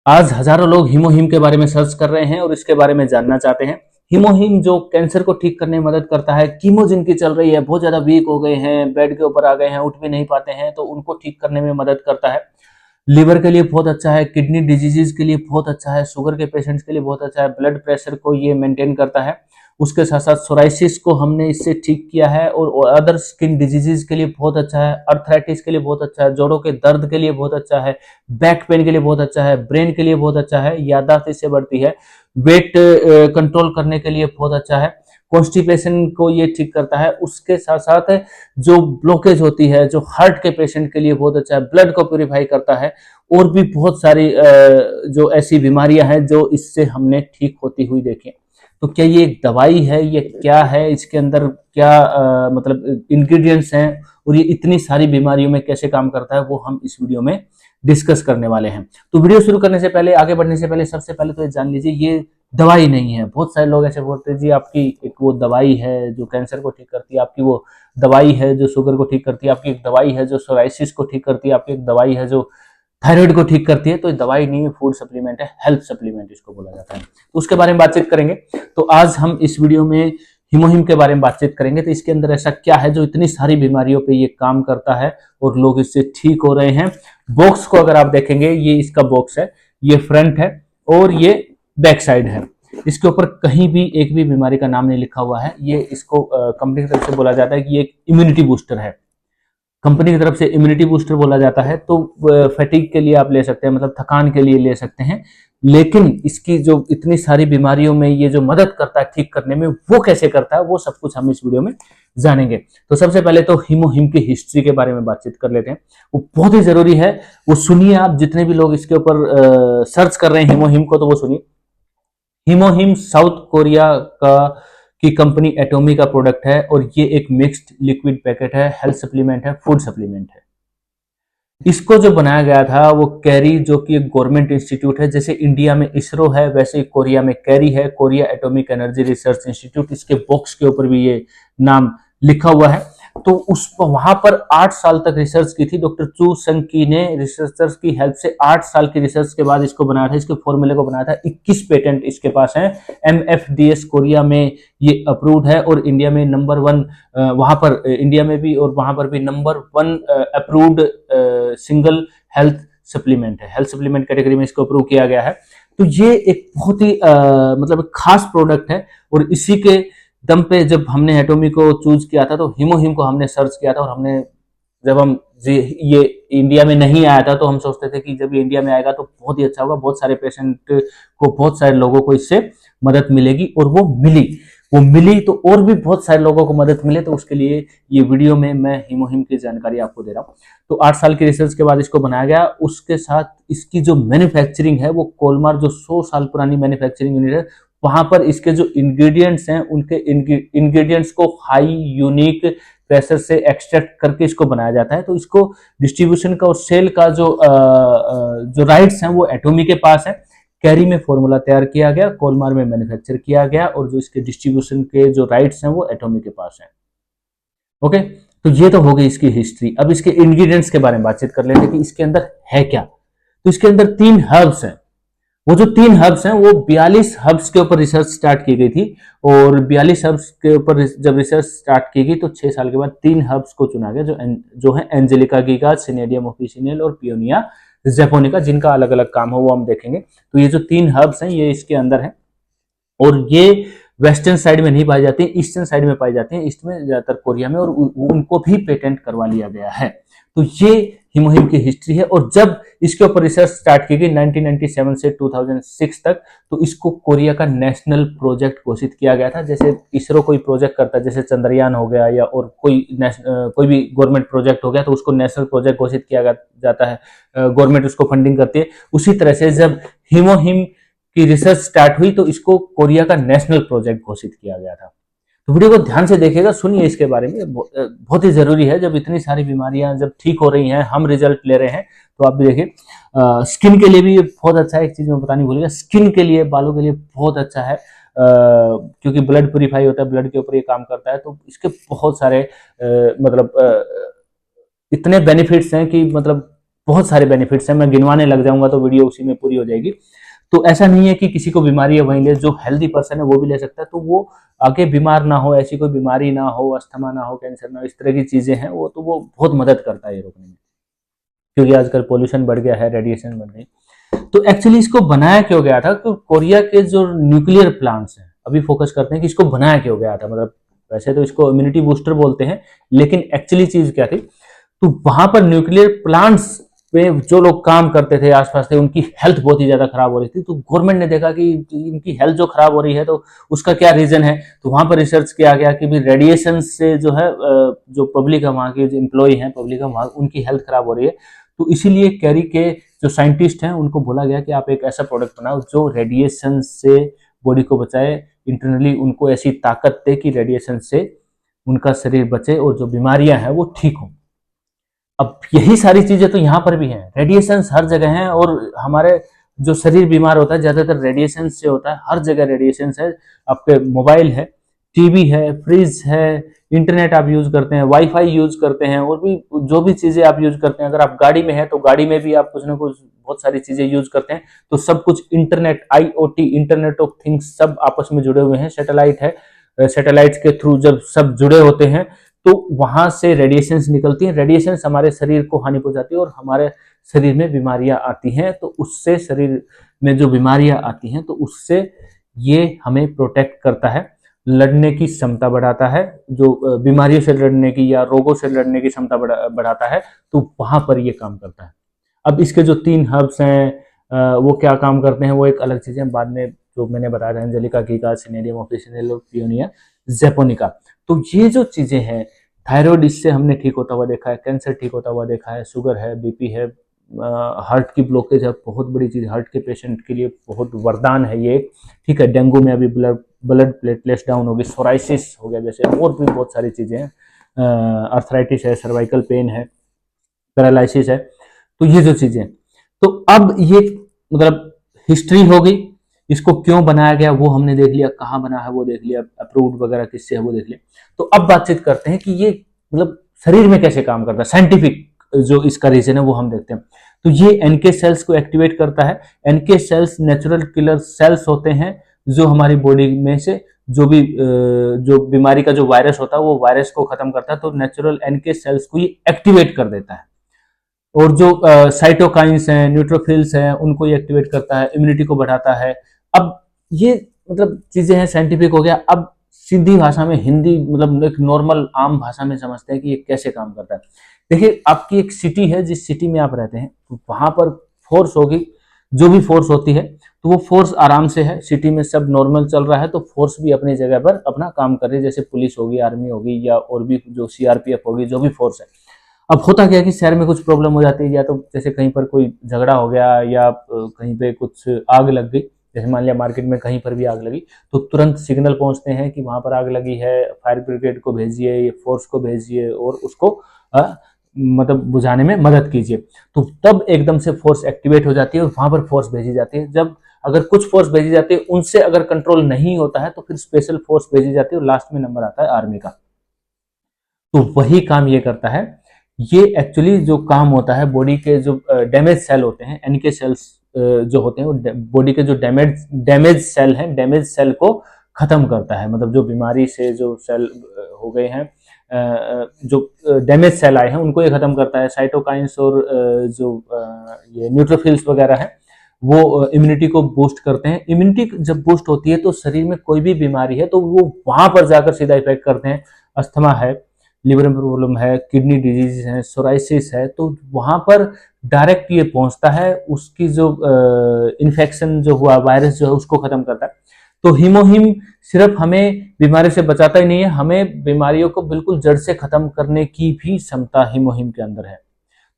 आज हजारों लोग हीमोहिम के बारे में सर्च कर रहे हैं और इसके बारे में जानना चाहते हैं। हीमोहिम जो कैंसर को ठीक करने में मदद करता है। कीमो जिनकी चल रही है, बहुत ज्यादा वीक हो गए हैं, बेड के ऊपर आ गए हैं, उठ भी नहीं पाते हैं, तो उनको ठीक करने में मदद करता है। लिवर के लिए बहुत अच्छा है, किडनी डिजीजेज के लिए बहुत अच्छा है, शुगर के पेशेंट्स के लिए बहुत अच्छा है, ब्लड प्रेशर को ये मेंटेन करता है। उसके साथ साथ सोराइसिस को हमने इससे ठीक किया है और अदर स्किन डिजीजेज के लिए बहुत अच्छा है, अर्थराइटिस के लिए बहुत अच्छा है, जोड़ों के दर्द के लिए बहुत अच्छा है, बैक पेन के लिए बहुत अच्छा है, ब्रेन के लिए बहुत अच्छा है, याददाश्त इससे बढ़ती है, वेट कंट्रोल करने के लिए बहुत अच्छा है, कॉन्स्टिपेशन को ये ठीक करता है। उसके साथ साथ जो ब्लॉकेज होती है, जो हार्ट के पेशेंट के लिए बहुत अच्छा है, ब्लड को प्योरीफाई करता है। और भी बहुत सारी जो ऐसी बीमारियां हैं जो इससे हमने ठीक होती हुई देखी। तो क्या ये एक दवाई है, ये क्या है, इसके अंदर क्या मतलब इंग्रेडिएंट्स हैं और ये इतनी सारी बीमारियों में कैसे काम करता है, वो हम इस वीडियो में डिस्कस करने वाले हैं। तो वीडियो शुरू करने से पहले, आगे बढ़ने से पहले, सबसे पहले तो ये जान लीजिए ये दवाई नहीं है। बहुत सारे लोग ऐसे बोलते हैं जी आपकी एक वो दवाई है जो कैंसर को ठीक करती है, आपकी वो दवाई है जो शुगर को ठीक करती है, आपकी एक दवाई है जो सोराइसिस को ठीक करती है, आपकी एक दवाई है जो थायराइड को ठीक करती है। तो ये दवाई नहीं है, फूड सप्लीमेंट है, हेल्थ सप्लीमेंट इसको बोला जाता है। तो उसके बारे में बातचीत करेंगे। तो आज हम इस वीडियो में हीमोहिम के बारे में बातचीत करेंगे। तो इसके अंदर ऐसा क्या है जो इतनी सारी बीमारियों पे ये काम करता है और लोग इससे ठीक हो रहे हैं। बॉक्स को अगर आप देखेंगे, ये इसका बॉक्स है, ये फ्रंट है और ये बैक साइड है। इसके ऊपर कहीं भी एक भी बीमारी का नाम नहीं लिखा हुआ है। ये इसको कंपनी की तरफ से बोला जाता है कि ये एक इम्यूनिटी बूस्टर है। कंपनी की तरफ से इम्यूनिटी बूस्टर बोला जाता है। तो फैटिक के लिए आप ले सकते हैं, मतलब थकान के लिए ले सकते हैं। लेकिन इसकी जो इतनी सारी बीमारियों में ये जो मदद करता है ठीक करने में, वो कैसे करता है, वो सब कुछ हम इस वीडियो में जानेंगे। तो सबसे पहले तो हीमोहिम की हिस्ट्री के बारे में बातचीत कर लेते हैं। वो बहुत ही जरूरी है। वो सुनिए आप, जितने भी लोग इसके ऊपर सर्च कर रहे हैं हीमोहिम को, तो वो सुनिए। हीमोहिम साउथ कोरिया का की कंपनी एटोमी का प्रोडक्ट है और ये एक मिक्स्ड लिक्विड पैकेट है, हेल्थ सप्लीमेंट है, फूड सप्लीमेंट है। इसको जो बनाया गया था वो कैरी, जो कि एक गवर्नमेंट इंस्टीट्यूट है, जैसे इंडिया में इसरो है वैसे ही कोरिया में कैरी है, Korea atomic energy research institute. इसके बॉक्स के ऊपर भी ये नाम लिखा हुआ है। तो उस वहां पर 8 साल तक रिसर्च की थी डॉक्टर चू संग की ने। रिसर्चर्स की हेल्प से 8 साल की रिसर्च के बाद इसको बनाया था, इसके फॉर्मूले को बनाया था। 21 पेटेंट इसके पास हैं। एमएफडीएस कोरिया में ये अप्रूव्ड है और इंडिया में नंबर 1, वहां पर इंडिया में भी और वहां पर भी number 1 approved single health supplement है। हेल्थ सप्लीमेंट कैटेगरी में इसको अप्रूव किया गया है। तो ये एक बहुत ही मतलब खास प्रोडक्ट है और इसी के दम पे जब हमने एटोमी को चूज किया था तो हीमोहिम को हमने सर्च किया था। और हमने जब हम ये इंडिया में नहीं आया था तो हम सोचते थे कि जब ये इंडिया में आएगा तो बहुत ही अच्छा होगा, बहुत सारे पेशेंट को, बहुत सारे लोगों को इससे मदद मिलेगी। और वो मिली तो और भी बहुत सारे लोगों को मदद मिले। तो उसके लिए ये वीडियो में मैं हीमोहिम की जानकारी आपको दे रहा हूँ। तो 8 साल की रिसर्च के बाद इसको बनाया गया। उसके साथ इसकी जो मैन्युफैक्चरिंग है वो कोलमार, जो 100 साल पुरानी मैन्युफैक्चरिंग यूनिट है, वहां पर इसके जो इंग्रेडिएंट्स हैं उनके इंग्रेडिएंट्स को हाई यूनिक प्रेशर से एक्सट्रैक्ट करके इसको बनाया जाता है। तो इसको डिस्ट्रीब्यूशन का और सेल का जो राइट्स हैं वो एटोमी के पास है। कैरी में फॉर्मूला तैयार किया गया, कोलमार में मैन्युफैक्चर किया गया और जो इसके डिस्ट्रीब्यूशन के जो राइट्स हैं वो एटोमी के पास है। ओके, तो ये तो हो गई इसकी हिस्ट्री। अब इसके इंग्रेडिएंट्स के बारे में बातचीत कर लेते हैं कि इसके अंदर है क्या। तो इसके अंदर 3 हर्ब्स हैं। वो जो 3 हर्ब्स हैं वो 42 हर्ब्स के ऊपर रिसर्च स्टार्ट की गई थी। और 42 हर्ब्स के ऊपर जब रिसर्च स्टार्ट की गई तो 6 साल के बाद 3 हर्ब्स को चुना गया, जो है एंजेलिका गिगा, सिनेडियम ऑफिसिनियल और पियोनिया जेपोनिका, जिनका अलग अलग काम हो वो हम देखेंगे। तो ये जो 3 हर्ब्स हैं ये इसके अंदर है और ये वेस्टर्न साइड में नहीं पाई जाती, ईस्टर्न साइड में पाई जाती है, ईस्ट में ज्यादातर कोरिया में, और उनको भी पेटेंट करवा लिया गया है। तो ये हीमोहिम की हिस्ट्री है। और जब इसके ऊपर रिसर्च स्टार्ट की गई 1997 से 2006 तक, तो इसको कोरिया का नेशनल प्रोजेक्ट घोषित किया गया था। जैसे इसरो कोई प्रोजेक्ट करता है, जैसे चंद्रयान हो गया या और कोई भी गवर्नमेंट प्रोजेक्ट हो गया, तो उसको नेशनल प्रोजेक्ट घोषित किया जाता है, गवर्नमेंट उसको फंडिंग करती है। उसी तरह से जब हीमोहिम की रिसर्च स्टार्ट हुई तो इसको कोरिया का नेशनल प्रोजेक्ट घोषित किया गया था। तो वीडियो को ध्यान से देखिएगा, सुनिए इसके बारे में, बहुत ही जरूरी है। जब इतनी सारी बीमारियां जब ठीक हो रही हैं, हम रिजल्ट ले रहे हैं, तो आप भी देखिए। स्किन के लिए भी बहुत अच्छा है। एक चीज मैं बतानी भूल गया, स्किन के लिए, बालों के लिए बहुत अच्छा है। क्योंकि ब्लड प्यूरिफाई होता है, ब्लड के ऊपर ये काम करता है। तो इसके बहुत सारे मतलब इतने बेनिफिट्स हैं कि मतलब बहुत सारे बेनिफिट्स हैं, मैं गिनवाने लग जाऊंगा तो वीडियो उसी में पूरी हो जाएगी। तो ऐसा नहीं है कि किसी को बीमारी है वहीं ले, जो हेल्दी पर्सन है वो भी ले सकता है, तो वो आगे बीमार ना हो, ऐसी कोई बीमारी ना हो, अस्थमा ना हो, कैंसर ना हो, इस तरह की चीजें हैं वो, तो वो बहुत मदद करता है ये रोकने में, क्योंकि आजकल पोल्यूशन बढ़ गया है, रेडिएशन बढ़ गई। तो एक्चुअली इसको बनाया क्यों गया था, तो कोरिया के जो न्यूक्लियर प्लांट्स हैं, अभी फोकस करते हैं कि इसको बनाया क्यों गया था। मतलब वैसे तो इसको इम्यूनिटी बूस्टर बोलते हैं, लेकिन एक्चुअली चीज क्या थी, तो वहां पर न्यूक्लियर प्लांट्स पे जो लोग काम करते थे आसपास थे, उनकी हेल्थ बहुत ही ज्यादा खराब हो रही थी। तो गवर्नमेंट ने देखा कि इनकी हेल्थ जो खराब हो रही है तो उसका क्या रीजन है, तो वहां पर रिसर्च किया गया कि भी रेडिएशन से जो है जो पब्लिक है वहां के, जो एम्प्लॉय हैं पब्लिक है वहां, उनकी हेल्थ खराब हो रही है। तो इसीलिए कैरी के जो साइंटिस्ट हैं उनको बोला गया कि आप एक ऐसा प्रोडक्ट बनाओ जो रेडिएशन से बॉडी को बचाए, इंटरनली उनको ऐसी ताकत दे कि रेडिएशन से उनका शरीर बचे और जो बीमारियां हैं वो ठीक हो। अब यही सारी चीजें तो यहाँ पर भी हैं, रेडिएशन हर जगह हैं, और हमारे जो शरीर बीमार होता है ज्यादातर रेडिएशन से होता है, हर जगह रेडिएशन है। आपके मोबाइल है, टीवी है, फ्रिज है, इंटरनेट आप यूज करते हैं, वाईफाई यूज करते हैं, और भी जो भी चीजें आप यूज करते हैं, अगर आप गाड़ी में है तो गाड़ी में भी आप कुछ ना कुछ बहुत सारी चीजें यूज करते हैं। तो सब कुछ internet, IoT, internet of things, सब आपस में जुड़े हुए हैं। सैटेलाइट है, सैटेलाइट के थ्रू जब सब जुड़े होते हैं तो वहां से रेडिएशंस निकलती हैं, रेडिएशंस हमारे शरीर को हानि पहुंचाती है और हमारे शरीर में बीमारियां आती हैं। तो उससे शरीर में जो बीमारियां आती हैं तो उससे ये हमें प्रोटेक्ट करता है, लड़ने की क्षमता बढ़ाता है, जो बीमारियों से लड़ने की या रोगों से लड़ने की क्षमता बढ़ाता है, तो वहां पर ये काम करता है। अब इसके जो 3 हर्ब्स हैं वो क्या काम करते हैं वो एक अलग चीज है, बाद में जो मैंने बताया था, एंजेलिका गिगा, सिनेरियम ऑफिसिनेल और पियोनिया जेपोनिका। तो ये जो चीजें हैं, थायराइड इससे हमने ठीक होता हुआ देखा है, कैंसर ठीक होता हुआ देखा है, शुगर है, बीपी है, हार्ट की ब्लॉकेज है, बहुत बड़ी चीज, हार्ट के पेशेंट के लिए बहुत वरदान है ये, ठीक है। डेंगू में अभी ब्लड प्लेटलेट्स डाउन होगी, सोराइसिस हो गया जैसे, और भी बहुत सारी चीजें हैं, अर्थराइटिस है, सर्वाइकल पेन है, पैरालिसिस है। तो ये जो चीजें, तो अब ये मतलब हिस्ट्री होगी, इसको क्यों बनाया गया वो हमने देख लिया, कहाँ बना है वो देख लिया, अप्रूव्ड वगैरह किससे है वो देख लिया। तो अब बातचीत करते हैं कि ये मतलब शरीर में कैसे काम करता है, साइंटिफिक जो इसका रीजन है वो हम देखते हैं। तो ये एनके सेल्स को एक्टिवेट करता है। NK cells natural killer cells होते हैं, जो हमारी बॉडी में से जो भी जो बीमारी का जो वायरस होता है वो वायरस को खत्म करता है। तो नेचुरल एनके सेल्स को ये एक्टिवेट कर देता है। और जो साइटोकाइंस हैं, न्यूट्रोफिल्स हैं, उनको ये एक्टिवेट करता है, इम्यूनिटी को बढ़ाता है। अब ये मतलब चीजें हैं, साइंटिफिक हो गया। अब सीधी भाषा में, हिंदी मतलब एक नॉर्मल आम भाषा में समझते हैं कि ये कैसे काम करता है। देखिए, आपकी एक सिटी है, जिस सिटी में आप रहते हैं तो वहां पर फोर्स होगी, जो भी फोर्स होती है, तो वो फोर्स आराम से है, सिटी में सब नॉर्मल चल रहा है, तो फोर्स भी अपनी जगह पर अपना काम कर रही है, जैसे पुलिस होगी, आर्मी होगी, या और भी जो सीआरपीएफ होगी, जो भी फोर्स है। अब होता क्या है कि शहर में कुछ प्रॉब्लम हो जाती है, या तो जैसे कहीं पर कोई झगड़ा हो गया, या कहीं पे कुछ आग लग गई, जैसे मान लिया मार्केट में कहीं पर भी आग लगी, तो तुरंत सिग्नल पहुंचते हैं कि वहां पर आग लगी है, फायर ब्रिगेड को भेजिए, फोर्स को भेजिए, और उसको मतलब बुझाने में मदद कीजिए। तो तब एकदम से फोर्स एक्टिवेट हो जाती है और वहां पर फोर्स भेजी जाती है। जब अगर कुछ फोर्स भेजी जाती है, उनसे अगर कंट्रोल नहीं होता है, तो फिर स्पेशल फोर्स भेजी जाती है, और लास्ट में नंबर आता है आर्मी का। तो वही काम ये करता है। ये एक्चुअली जो काम होता है, बॉडी के जो डैमेज सेल होते हैं, एनके सेल्स जो होते हैं, वो बॉडी के जो डैमेज सेल हैं, डैमेज सेल को खत्म करता है। मतलब जो बीमारी से जो सेल हो गए हैं, जो डैमेज सेल आए हैं, उनको ये खत्म करता है। साइटोकाइंस और जो ये न्यूट्रोफिल्स वगैरह है, वो इम्यूनिटी को बूस्ट करते हैं। इम्यूनिटी जब बूस्ट होती है तो शरीर में कोई भी बीमारी है तो वो वहां पर जाकर सीधा इफेक्ट करते हैं। अस्थमा है, लिवर में प्रॉब्लम है, किडनी डिजीज है, सोराइसिस है, तो वहां पर डायरेक्ट ये पहुंचता है, उसकी जो इन्फेक्शन जो हुआ, वायरस जो है, उसको खत्म करता है। तो हीमोहिम सिर्फ हमें बीमारी से बचाता ही नहीं है, हमें बीमारियों को बिल्कुल जड़ से खत्म करने की भी क्षमता हीमोहिम के अंदर है।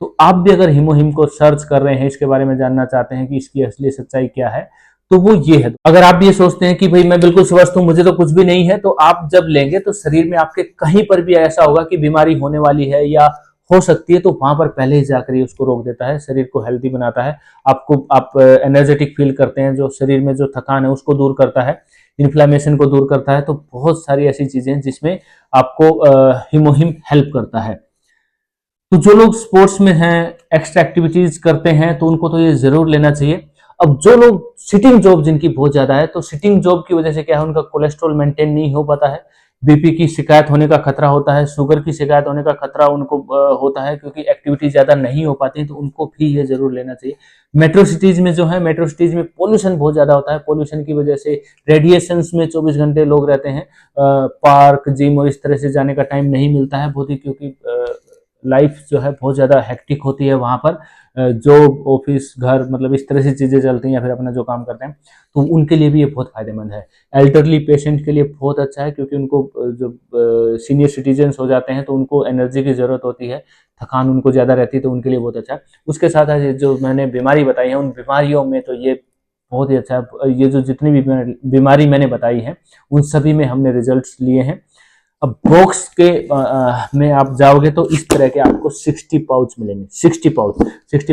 तो आप भी अगर हीमोहिम को सर्च कर रहे हैं, इसके बारे में जानना चाहते हैं कि इसकी असली सच्चाई क्या है, तो वो ये है। अगर आप भी ये सोचते हैं कि भाई मैं बिल्कुल स्वस्थ हूं, मुझे तो कुछ भी नहीं है, तो आप जब लेंगे तो शरीर में आपके कहीं पर भी ऐसा होगा कि बीमारी होने वाली है या हो सकती है, तो वहां पर पहले ही जाकर ही उसको रोक देता है, शरीर को हेल्दी बनाता है। आप एनर्जेटिक फील करते हैं, जो शरीर में जो थकान है उसको दूर करता है, इन्फ्लेमेशन को दूर करता है। तो बहुत सारी ऐसी चीजें जिसमें आपको हीमोहिम हेल्प करता है। तो जो लोग स्पोर्ट्स में हैं, एक्स्ट्रा एक्टिविटीज करते हैं, तो उनको तो ये जरूर लेना चाहिए। अब जो लोग सिटिंग जॉब जिनकी बहुत ज्यादा है, तो सिटिंग जॉब की वजह से क्या है, उनका कोलेस्ट्रॉल मेंटेन नहीं हो पाता है, बीपी की शिकायत होने का खतरा होता है, शुगर की शिकायत होने का खतरा उनको होता है, क्योंकि एक्टिविटी ज्यादा नहीं हो पाती, तो उनको भी ये जरूर लेना चाहिए। मेट्रो सिटीज में जो है, मेट्रो सिटीज में पोल्यूशन बहुत ज्यादा होता है, पोल्यूशन की वजह से रेडिएशंस में 24 घंटे लोग रहते हैं, पार्क, जिम और इस तरह से जाने का टाइम नहीं मिलता है बहुत ही, क्योंकि लाइफ जो है बहुत ज्यादा हेक्टिक होती है वहां पर, जॉब, ऑफिस, घर, मतलब इस तरह से चीजें चलती हैं, या फिर अपना जो काम करते हैं, तो उनके लिए भी ये बहुत फायदेमंद है। एल्डरली पेशेंट के लिए बहुत अच्छा है, क्योंकि उनको जो सीनियर सिटीजन्स हो जाते हैं, तो उनको एनर्जी की जरूरत होती है, थकान उनको ज्यादा रहती है, तो उनके लिए बहुत अच्छा है। उसके साथ जो मैंने बीमारी बताई है, उन बीमारियों में तो ये बहुत ही अच्छा है। ये जो जितनी भी बीमारी मैंने बताई है, उन सभी में हमने रिजल्ट्स लिए हैं। अब बॉक्स के में आप जाओगे तो इस तरह के आपको 60 पाउच मिलेंगे। 60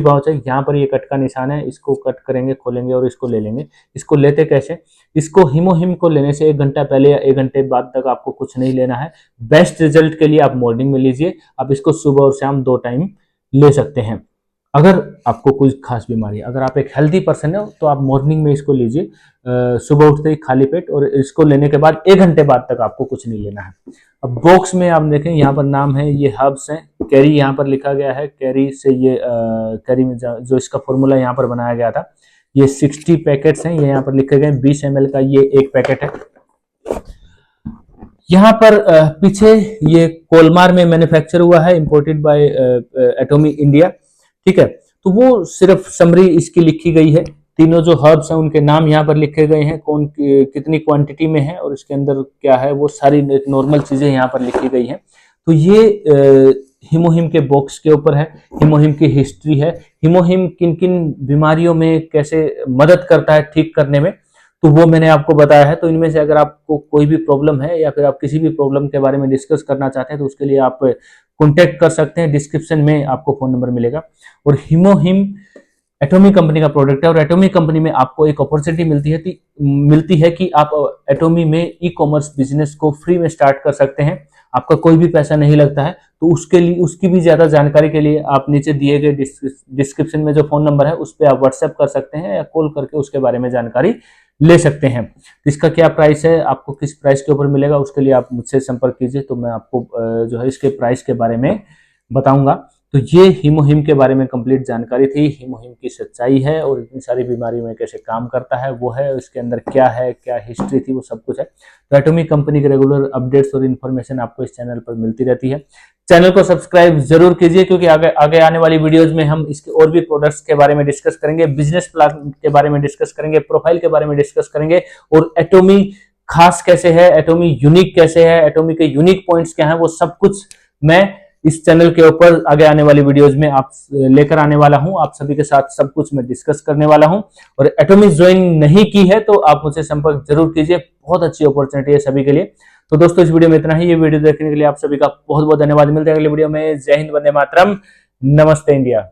पाउच है, यहाँ पर ये कट का निशान है, इसको कट करेंगे, खोलेंगे और इसको ले लेंगे। इसको लेते कैसे, इसको हिमोहिम को लेने से 1 घंटा पहले या 1 घंटे बाद तक आपको कुछ नहीं लेना है। बेस्ट रिजल्ट के लिए आप मॉर्निंग में लीजिए, आप इसको सुबह और शाम 2 टाइम ले सकते हैं। अगर आपको कोई खास बीमारी है, अगर आप एक हेल्दी पर्सन है, तो आप मॉर्निंग में इसको लीजिए, सुबह उठते ही खाली पेट, और इसको लेने के बाद 1 घंटे बाद तक आपको कुछ नहीं लेना है। अब बॉक्स में आप देखें, यहाँ पर नाम है, ये हर्ब्स हैं, कैरी यहाँ पर लिखा गया है, कैरी से ये कैरी में जो इसका फॉर्मूला यहाँ पर बनाया गया था, ये 60 पैकेट्स हैं, ये यहाँ पर लिखे गए, 20 ml का ये एक पैकेट है। यहाँ पर पीछे ये कोलमार में मैन्युफैक्चर हुआ है, इंपोर्टेड बाय एटॉमी इंडिया, ठीक है। तो वो सिर्फ समरी इसकी लिखी गई है, तीनों जो हर्ब्स हैं उनके नाम यहाँ पर लिखे गए हैं, कौन कितनी क्वांटिटी में है और इसके अंदर क्या है, वो सारी नॉर्मल चीजें यहाँ पर लिखी गई हैं। तो ये हिमोहिम के बॉक्स के ऊपर है, हिमोहिम की हिस्ट्री है, हिमोहिम किन किन बीमारियों में कैसे मदद करता है ठीक करने में, तो वो मैंने आपको बताया है। तो इनमें से अगर आपको कोई भी प्रॉब्लम है, या फिर आप किसी भी प्रॉब्लम के बारे में डिस्कस करना चाहते हैं, तो उसके लिए आप कॉन्टेक्ट कर सकते हैं, डिस्क्रिप्शन में आपको फोन नंबर मिलेगा। और हिमोहिम एटॉमी कंपनी का प्रोडक्ट है, और एटॉमी कंपनी में आपको एक अपॉर्चुनिटी मिलती है कि आप एटॉमी में ई कॉमर्स बिजनेस को फ्री में स्टार्ट कर सकते हैं, आपका कोई भी पैसा नहीं लगता है। तो उसके लिए, उसकी भी ज्यादा जानकारी के लिए आप नीचे दिए गए डिस्क्रिप्शन में जो फोन नंबर है उस पर आप व्हाट्सएप कर सकते हैं, या कॉल करके उसके बारे में जानकारी ले सकते हैं। इसका क्या प्राइस है, आपको किस प्राइस के ऊपर मिलेगा, उसके लिए आप मुझसे संपर्क कीजिए, तो मैं आपको जो है इसके प्राइस के बारे में बताऊंगा। तो ये हिमोहिम के बारे में कंप्लीट जानकारी थी, हिमोहिम की सच्चाई है, और इतनी सारी बीमारी में कैसे काम करता है वो है, इसके अंदर क्या है, क्या हिस्ट्री थी, वो सब कुछ है। तो एटॉमी कंपनी के रेगुलर अपडेट्स और इन्फॉर्मेशन आपको इस चैनल पर मिलती रहती है। चैनल को सब्सक्राइब जरूर कीजिए, क्योंकि आगे आने वाली वीडियोज में हम इसके और भी प्रोडक्ट्स के बारे में डिस्कस करेंगे, बिजनेस प्लान के बारे में डिस्कस करेंगे, प्रोफाइल के बारे में डिस्कस करेंगे, और एटॉमी खास कैसे है, एटॉमी यूनिक कैसे है, एटॉमी के यूनिक पॉइंट्स क्या है, वो सब कुछ मैं इस चैनल के ऊपर आगे आने वाली वीडियोज में आप लेकर आने वाला हूं। आप सभी के साथ सब कुछ मैं डिस्कस करने वाला हूं। और एटॉमी ज्वाइन नहीं की है तो आप मुझसे संपर्क जरूर कीजिए, बहुत अच्छी अपॉर्चुनिटी है सभी के लिए। तो दोस्तों इस वीडियो में इतना ही, ये वीडियो देखने के लिए आप सभी का बहुत बहुत धन्यवाद। मिलते हैं अगली वीडियो में। जय हिंद, वंदे मातरम, नमस्ते इंडिया।